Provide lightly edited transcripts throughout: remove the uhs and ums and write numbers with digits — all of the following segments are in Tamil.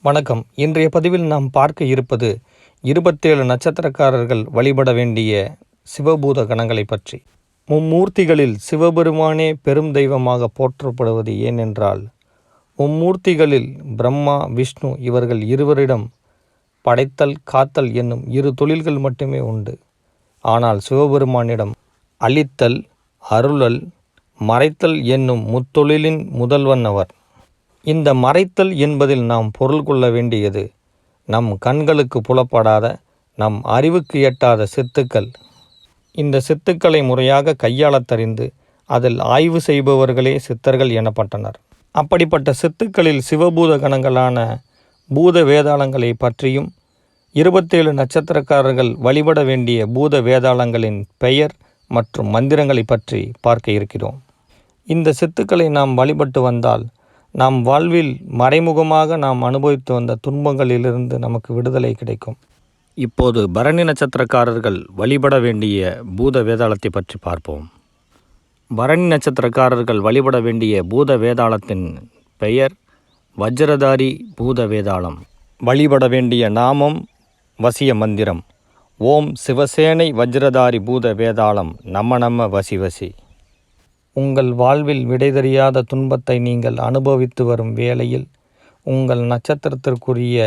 வணக்கம். இன்றைய பதிவில் நாம் பார்க்க இருப்பது 27 நட்சத்திரக்காரர்கள் வழிபட வேண்டிய சிவபூத கணங்களை பற்றி. மும்மூர்த்திகளில் சிவபெருமானே பெரும் தெய்வமாக போற்றப்படுவது ஏனென்றால், மும்மூர்த்திகளில் பிரம்மா, விஷ்ணு இவர்கள் இருவரிடம் படைத்தல், காத்தல் என்னும் 2 தொழில்கள் மட்டுமே உண்டு. ஆனால் சிவபெருமானிடம் அளித்தல், அருளல், மறைத்தல் என்னும் முத்தொழிலின் முதல்வன் அவர். இந்த மறைத்தல் என்பதில் நாம் பொருள் கொள்ள வேண்டியது நம் கண்களுக்கு புலப்படாத, நம் அறிவுக்கு எட்டாத சித்துக்கள். இந்த சித்துக்களை முறையாக கையாளத் தெரிந்து அதில் ஆய்வு செய்பவர்களே சித்தர்கள் எனப்பட்டனர். அப்படிப்பட்ட சித்துக்களில் சிவபூத கணங்களான பூத வேதாளங்களை பற்றியும் 27 நட்சத்திரக்காரர்கள் வழிபட வேண்டிய பூத வேதாளங்களின் பெயர் மற்றும் மந்திரங்களை பற்றி பார்க்க இருக்கிறோம். இந்த சித்துக்களை நாம் வழிபட்டு வந்தால் நாம் வாழ்வில் மறைமுகமாக நாம் அனுபவித்து வந்த துன்பங்களிலிருந்து நமக்கு விடுதலை கிடைக்கும். இப்போது பரணி நட்சத்திரக்காரர்கள் வழிபட வேண்டிய பூத வேதாளத்தை பற்றி பார்ப்போம். பரணி நட்சத்திரக்காரர்கள் வழிபட வேண்டிய பூத வேதாளத்தின் பெயர் வஜ்ரதாரி பூத வேதாளம். வழிபட வேண்டிய நாமம், வசிய மந்திரம்: ஓம் சிவசேனை வஜ்ரதாரி பூத வேதாளம் நம நம வசி வசி. உங்கள் வாழ்வில் விடை தெரியாத துன்பத்தை நீங்கள் அனுபவித்து வரும் வேளையில் உங்கள் நட்சத்திரத்திற்குரிய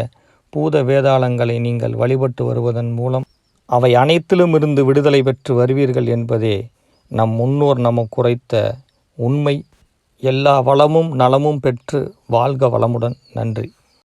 பூத வேதாளங்களை நீங்கள் வழிபட்டு வருவதன் மூலம் அவை அனைத்திலும் இருந்து விடுதலை பெற்று வருவீர்கள் என்பதே நம் முன்னோர் நமக்கு உரைத்த உண்மை. எல்லா வளமும் நலமும் பெற்று வாழ்க வளமுடன். நன்றி.